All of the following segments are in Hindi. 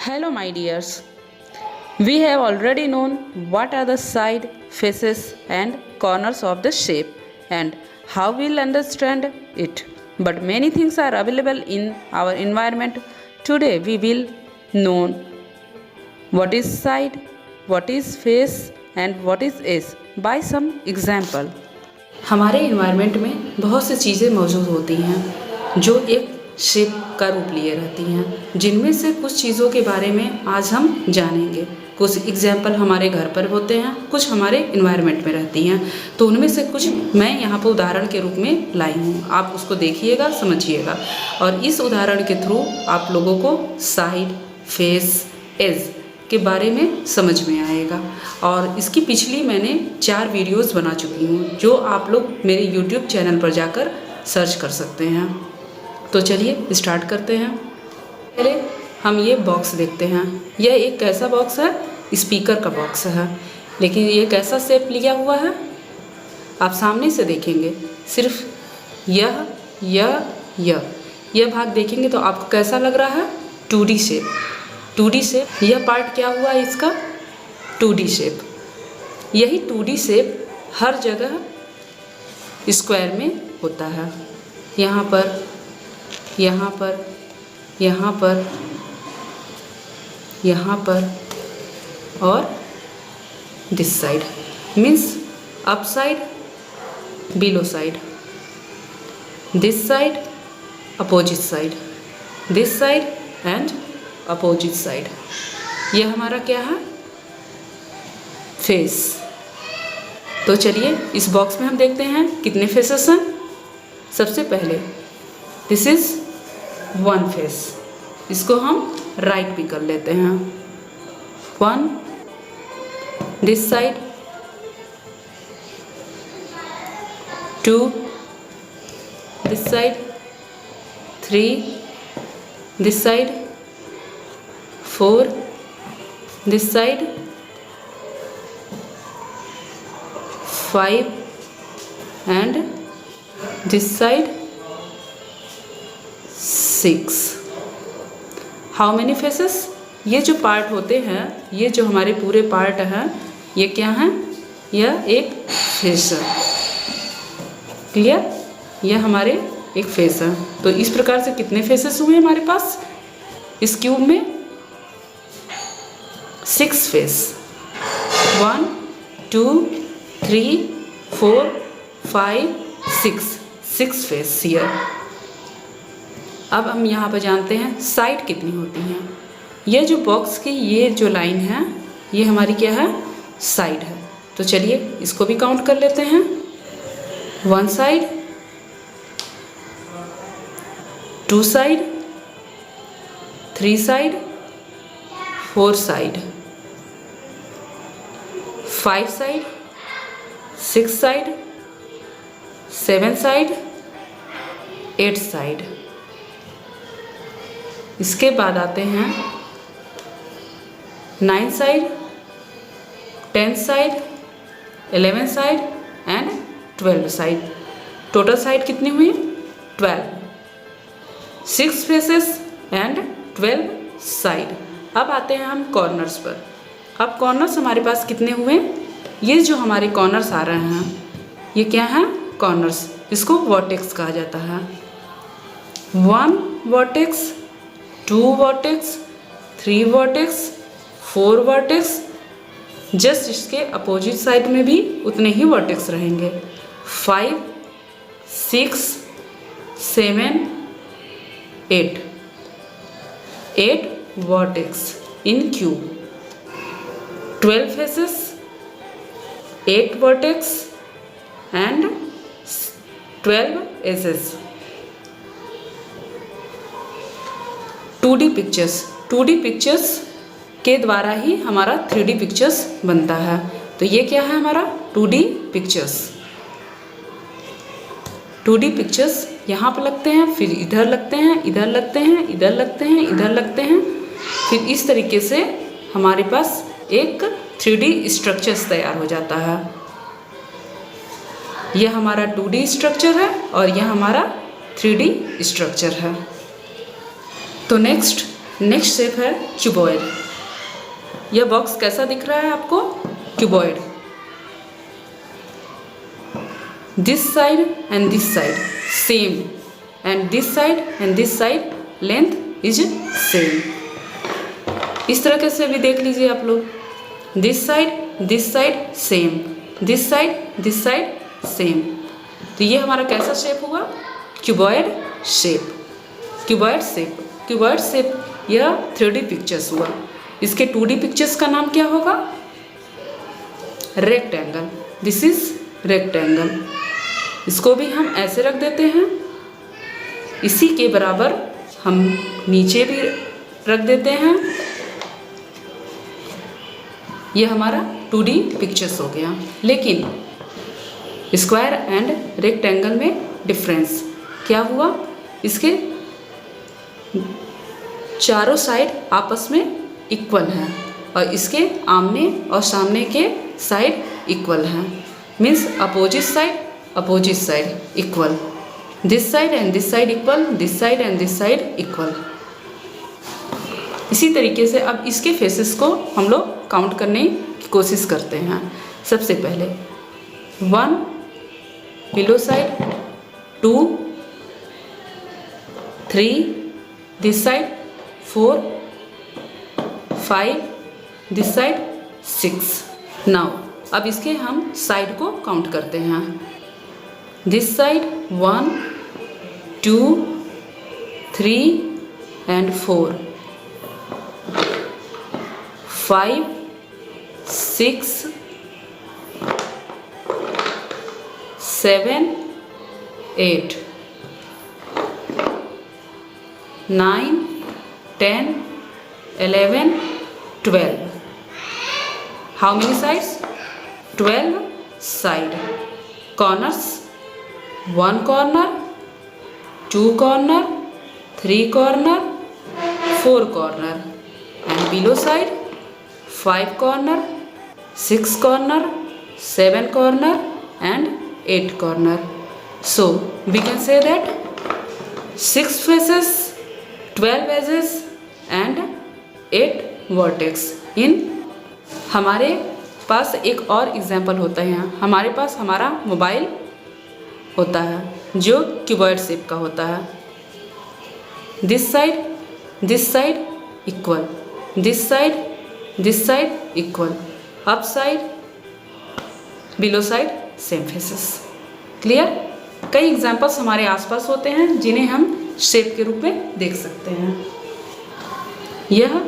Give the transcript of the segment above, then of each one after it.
Hello, my dears. We have already known what are the side, faces, and corners of the shape and how we'll understand it. But many things are available in our environment. Today, we will know what is side, what is face, and what is edge by some example. हमारे इन्वायरमेंट में बहुत सी चीज़ें मौजूद होती हैं जो एक शेप का रूप लिए रहती हैं, जिनमें से कुछ चीज़ों के बारे में आज हम जानेंगे। कुछ एग्जाम्पल हमारे घर पर होते हैं, कुछ हमारे इन्वायरमेंट में रहती हैं, तो उनमें से कुछ मैं यहाँ पर उदाहरण के रूप में लाई हूँ। आप उसको देखिएगा, समझिएगा और इस उदाहरण के थ्रू आप लोगों को साइड, फेस, एज के बारे में समझ में आएगा। और इसकी पिछली मैंने 4 वीडियोस बना चुकी हूँ जो आप लोग मेरे यूट्यूब चैनल पर जाकर सर्च कर सकते हैं। तो चलिए स्टार्ट करते हैं। पहले हम ये बॉक्स देखते हैं। यह एक कैसा बॉक्स है? स्पीकर का बॉक्स है, लेकिन ये कैसा शेप लिया हुआ है आप सामने से देखेंगे। सिर्फ यह भाग देखेंगे तो आपको कैसा लग रहा है? 2D shape. 2D शेप, यह पार्ट क्या हुआ है इसका? 2D shape. यही 2D शेप हर जगह स्क्वायर में होता है। यहाँ पर, यहाँ पर, यहाँ पर, यहाँ पर और this side, means up side, below side, this side, opposite side, this side and opposite side. यह हमारा क्या है? फेस। तो चलिए इस बॉक्स में हम देखते हैं कितने फेसेस हैं। सबसे पहले दिस इज 1 फेस, इसको हम राइट भी कर लेते हैं। 1 this side, 2 this side, 3 this side, 4 this side, 5 and this side, 6. How many faces? ये जो पार्ट होते हैं, ये जो हमारे पूरे पार्ट हैं, ये क्या हैं? यह एक फेस है। क्लियर? यह हमारे एक फेस है। तो इस प्रकार से कितने फेसेस हुए हमारे पास इस क्यूब में? 6 फेस। 1 2 3 4 5 6 face here. अब हम यहाँ पर जानते हैं साइड कितनी होती हैं। ये जो बॉक्स की ये जो लाइन है, ये हमारी क्या है? साइड है। तो चलिए इसको भी काउंट कर लेते हैं। 1 side, 2 side, 3 side, 4 side, 5 side, 6 side, 7 side, 8 side. इसके बाद आते हैं 9 side, 10 side, 11 side and 12 side. Total side कितनी हुई? 12। 6 फेसेस एंड 12 साइड। अब आते हैं हम कॉर्नर्स पर। अब कॉर्नर्स हमारे पास कितने हुए? ये जो हमारे कॉर्नर्स आ रहे हैं, ये क्या हैं? कॉर्नर्स। इसको वर्टेक्स कहा जाता है। 1 vertex, 2 vertex, 3 vertex, 4 vertex. Just इसके अपोजिट साइड में भी उतने ही वर्टेक्स रहेंगे। 5 6 7 8 8 vertex in cube. 12 faces, 8 vertex and 12 edges. 2D pictures. 2D pictures के द्वारा ही हमारा 3D पिक्चर्स बनता है। तो ये क्या है हमारा? 2D pictures. 2D पिक्चर्स यहाँ पर लगते हैं, फिर इधर लगते हैं, इधर लगते हैं, इधर लगते हैं, इधर लगते हैं। फिर इस तरीके से हमारे पास एक 3D स्ट्रक्चर्स तैयार हो जाता है। यह हमारा 2D स्ट्रक्चर है और यह हमारा 3D स्ट्रक्चर है। तो नेक्स्ट नेक्स्ट शेप है क्यूबॉइड। यह बॉक्स कैसा दिख रहा है आपको? Cuboid. This side and this side same, and this side and this side length is same. इस तरह से भी देख लीजिए आप लोग। This side same, this side same. तो ये हमारा कैसा शेप हुआ? Cuboid shape. क्यूबॉइड शेप यह 3D पिक्चर्स हुआ। इसके 2D पिक्चर्स का नाम क्या होगा? रेक्टेंगल। This is rectangle. इसको भी हम ऐसे रख देते हैं, इसी के बराबर हम नीचे भी रख देते हैं। यह हमारा 2D पिक्चर्स हो गया। लेकिन स्क्वायर एंड रेक्टेंगल में डिफरेंस क्या हुआ? इसके चारों साइड आपस में इक्वल हैं और इसके आमने और सामने के साइड इक्वल हैं। Means opposite side equal. This side and this side equal, this side and this side equal. इसी तरीके से अब इसके फेसेस को हम लोग काउंट करने की कोशिश करते हैं। सबसे पहले 1 below side, 2, 3 this side, 4, 5 this side, 6। Now अब इसके हम साइड को काउंट करते हैं। This side 1, 2, 3 and 4, 5, 6, 7, 8, 9, 10, 11, 12. How many sides? 12 side. Corners, 1 corner, 2 corner, 3 corner, 4 corner, and below side 5 corner, 6 corner, 7 corner, and 8 corner. So we can say that 6 faces, 12 edges and 8 vertex. इन हमारे पास एक और एग्जाम्पल होता है। यहाँ हमारे पास हमारा मोबाइल होता है जो क्यूबॉइड शेप का होता है। This side equal, this side equal, up side below side same faces. Clear? कई एग्जाम्पल्स हमारे आसपास होते हैं जिन्हें हम शेप के रूप में देख सकते हैं। यह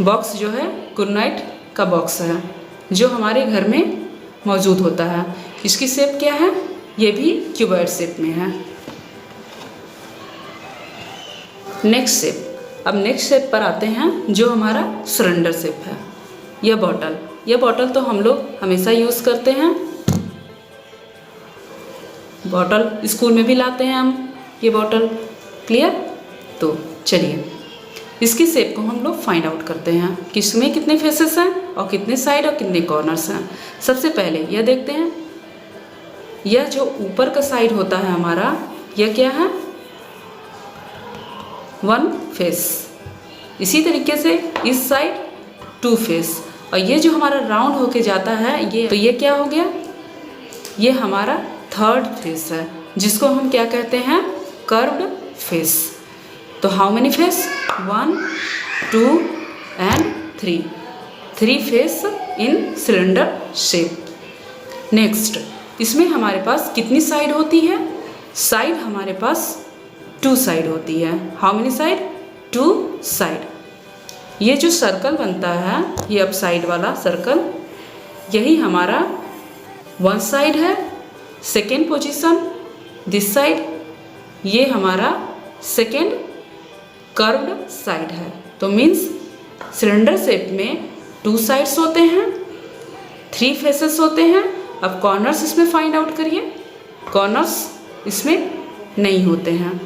बॉक्स जो है गुड नाइट का बॉक्स है जो हमारे घर में मौजूद होता है। इसकी शेप क्या है? ये भी क्यूबॉइड शेप में है। Next shape. अब नेक्स्ट शेप पर आते हैं जो हमारा सिलेंडर शेप है। यह बॉटल तो हम लोग हमेशा यूज़ करते हैं। बॉटल स्कूल में भी लाते हैं हम ये बॉटल। क्लियर? तो चलिए इसकी शेप को हम लोग फाइंड आउट करते हैं कि इसमें कितने फेसेस हैं और कितने साइड और कितने कॉर्नर्स हैं। सबसे पहले यह देखते हैं, यह जो ऊपर का साइड होता है हमारा, यह क्या है? 1 फेस। इसी तरीके से इस साइड 2 फेस, और ये जो हमारा राउंड होके जाता है ये क्या हो गया? ये हमारा 3rd फेस है जिसको हम क्या कहते हैं? Curved face. तो how many face? 1, 2 and 3। 3 face in cylinder shape. Next, इसमें हमारे पास कितनी साइड होती है? साइड हमारे पास 2 साइड होती है। How many side? 2 साइड। ये जो सर्कल बनता है, ये अप साइड वाला सर्कल, यही हमारा 1 साइड है। सेकेंड पोजीशन दिस साइड, ये हमारा सेकेंड कर्व्ड साइड है। तो मीन्स सिलेंडर शेप में 2 साइड्स होते हैं, 3 फेसेस होते हैं। अब कॉर्नर्स इसमें फाइंड आउट करिए। कॉर्नर्स इसमें नहीं होते हैं,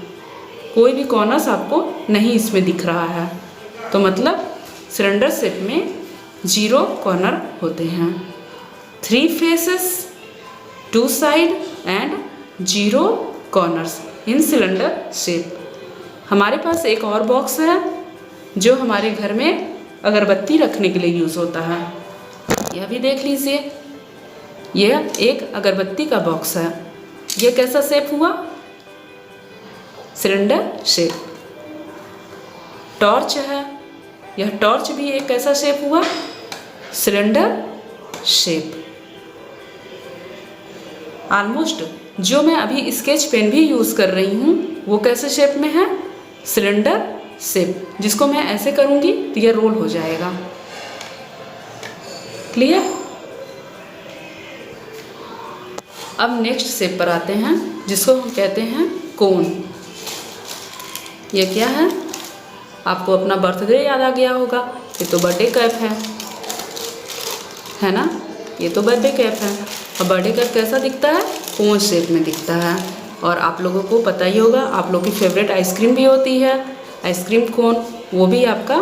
कोई भी कॉर्नर्स आपको नहीं इसमें दिख रहा है। तो मतलब सिलेंडर शेप में 0 कॉर्नर होते हैं। 3 faces, 2 side and 0 corners in cylinder shape. हमारे पास एक और बॉक्स है जो हमारे घर में अगरबत्ती रखने के लिए यूज़ होता है। यह भी देख लीजिए, यह एक अगरबत्ती का बॉक्स है। यह कैसा शेप हुआ? Cylinder shape. टॉर्च है, यह टॉर्च भी एक कैसा शेप हुआ? Cylinder shape. ऑलमोस्ट जो मैं अभी स्केच पेन भी यूज़ कर रही हूँ वो कैसे शेप में है? Cylinder shape. जिसको मैं ऐसे करूँगी तो यह रोल हो जाएगा। क्लियर? अब नेक्स्ट शेप पर आते हैं जिसको हम कहते हैं कोन। ये क्या है? आपको अपना बर्थडे याद आ गया होगा। ये तो बर्थडे कैप है ना? ये तो बर्थडे कैप है। और बर्थडे कैप कैसा दिखता है? कोन शेप में दिखता है। और आप लोगों को पता ही होगा, आप लोगों की फेवरेट आइसक्रीम भी होती है, आइसक्रीम कोन, वो भी आपका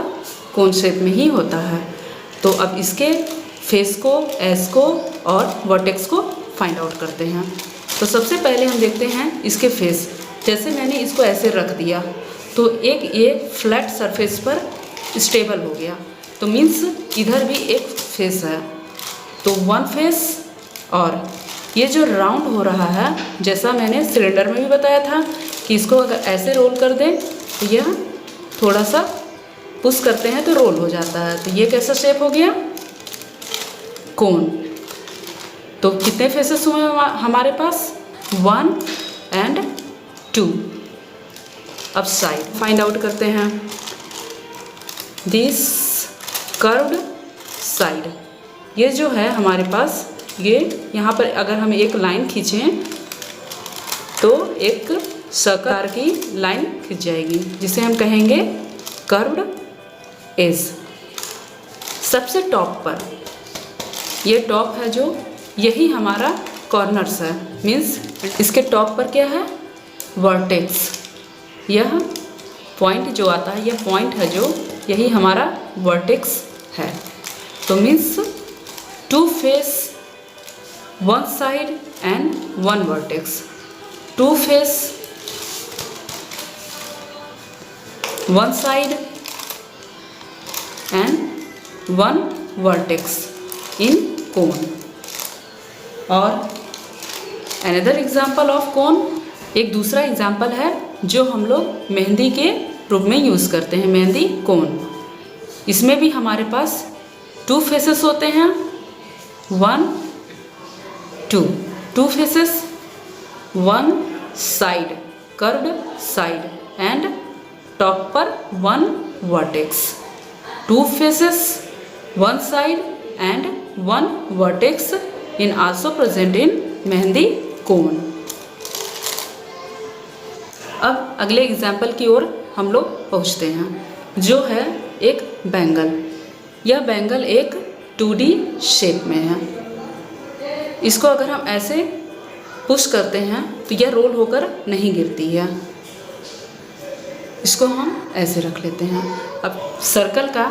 कोन शेप में ही होता है। तो अब इसके फेस को, एज को और वर्टेक्स को फाइंड आउट करते हैं। तो सबसे पहले हम देखते हैं इसके फेस। जैसे मैंने इसको ऐसे रख दिया तो एक ये फ्लैट सरफेस पर स्टेबल हो गया, तो मीन्स इधर भी एक फेस है। तो वन फेस। और ये जो राउंड हो रहा है, जैसा मैंने सिलेंडर में भी बताया था कि इसको अगर ऐसे रोल कर दें तो यह थोड़ा सा पुश करते हैं तो रोल हो जाता है। तो ये कैसा शेप हो गया? कोन। तो कितने फेसेस हुए हमारे पास? 1 and 2। अब साइड फाइंड आउट करते हैं। दिस कर्व्ड साइड, ये जो है हमारे पास, ये यहाँ पर अगर हम एक लाइन खींचें तो एक सर्कल की लाइन खिंच जाएगी जिसे हम कहेंगे कर्व्ड एज। सबसे टॉप पर, ये टॉप है जो, यही हमारा कॉर्नर्स है। मीन्स इसके टॉप पर क्या है? वर्टेक्स। यह पॉइंट जो आता है, यह पॉइंट है जो, यही हमारा वर्टेक्स है। तो means 2 face, 1 side and 1 vertex. 2 face, 1 side and 1 vertex in cone. और अनदर एग्जाम्पल ऑफ कोन, एक दूसरा एग्जाम्पल है जो हम लोग मेहंदी के रूप में यूज़ करते हैं, मेहंदी कोन। इसमें भी हमारे पास 2 फेसेस होते हैं, 1 2 2 faces, 1 side, curved side and top पर 1 vertex. 2 faces, 1 side and 1 vertex in also present in mehndi cone. अब अगले एग्जाम्पल की ओर हम लोग पहुँचते हैं, जो है एक बैंगल। यह बैंगल एक 2D शेप में है। इसको अगर हम ऐसे पुश करते हैं तो यह रोल होकर नहीं गिरती है। इसको हम ऐसे रख लेते हैं। अब सर्कल का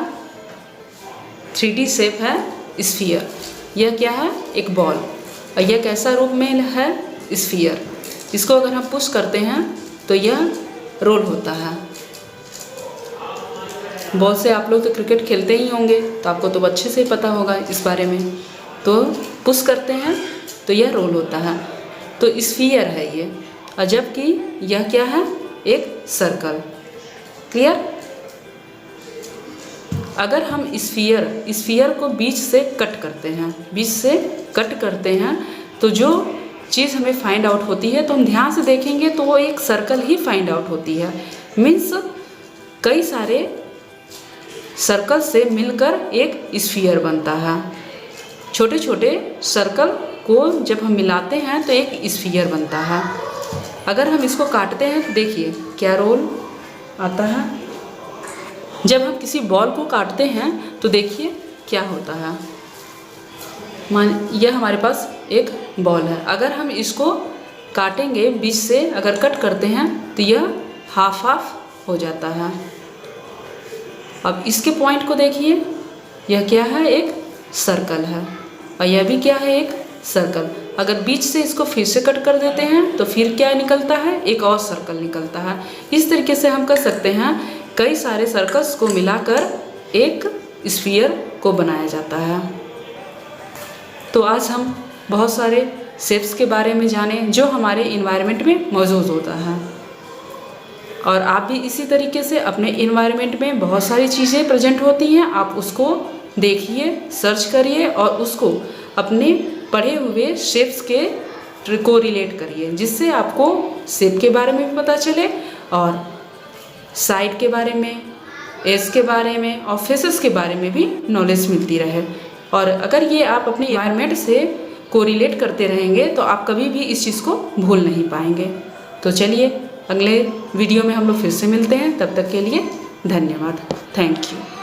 3D शेप है स्फीयर। यह क्या है? एक बॉल। और यह कैसा रूप में है? स्फीयर। इसको अगर हम पुश करते हैं तो यह रोल होता है। बॉल से आप लोग तो क्रिकेट खेलते ही होंगे, तो आपको तो अच्छे से पता होगा इस बारे में। तो पुश करते हैं तो यह रोल होता है। तो स्फीयर है ये, और जबकि यह क्या है? एक सर्कल। क्लियर? अगर हम स्फीयर को बीच से कट करते हैं, बीच से कट करते हैं, तो जो चीज़ हमें फाइंड आउट होती है, तो हम ध्यान से देखेंगे तो वो एक सर्कल ही फाइंड आउट होती है। मीन्स कई सारे सर्कल से मिलकर एक स्फीयर बनता है। छोटे छोटे सर्कल को जब हम मिलाते हैं तो एक स्फीयर बनता है। अगर हम इसको काटते हैं तो देखिए क्या रोल आता है। जब हम किसी बॉल को काटते हैं तो देखिए क्या होता है। यह हमारे पास एक बॉल है। अगर हम इसको काटेंगे बीच से, अगर कट करते हैं तो यह हाफ हाफ हो जाता है। अब इसके पॉइंट को देखिए, यह क्या है? एक सर्कल है, और यह भी क्या है? एक सर्कल। अगर बीच से इसको फिर से कट कर देते हैं तो फिर क्या निकलता है, एक और सर्कल निकलता है। इस तरीके से हम कर सकते हैं, कई सारे सर्कल्स को मिलाकर एक स्फीयर को बनाया जाता है। तो आज हम बहुत सारे शेप्स के बारे में जाने जो हमारे इन्वायरमेंट में मौजूद होता है, और आप भी इसी तरीके से अपने इन्वायरमेंट में बहुत सारी चीज़ें प्रेजेंट होती हैं, आप उसको देखिए, सर्च करिए और उसको अपने पढ़े हुए शेप्स के को रिलेट करिए, जिससे आपको शेप के बारे में भी पता चले और साइड के बारे में, एज के बारे में और फेसेस के बारे में भी नॉलेज मिलती रहे। और अगर ये आप अपने इन्वायरमेंट से कोरिलेट करते रहेंगे तो आप कभी भी इस चीज़ को भूल नहीं पाएंगे। तो चलिए अगले वीडियो में हम लोग फिर से मिलते हैं, तब तक के लिए धन्यवाद। Thank you.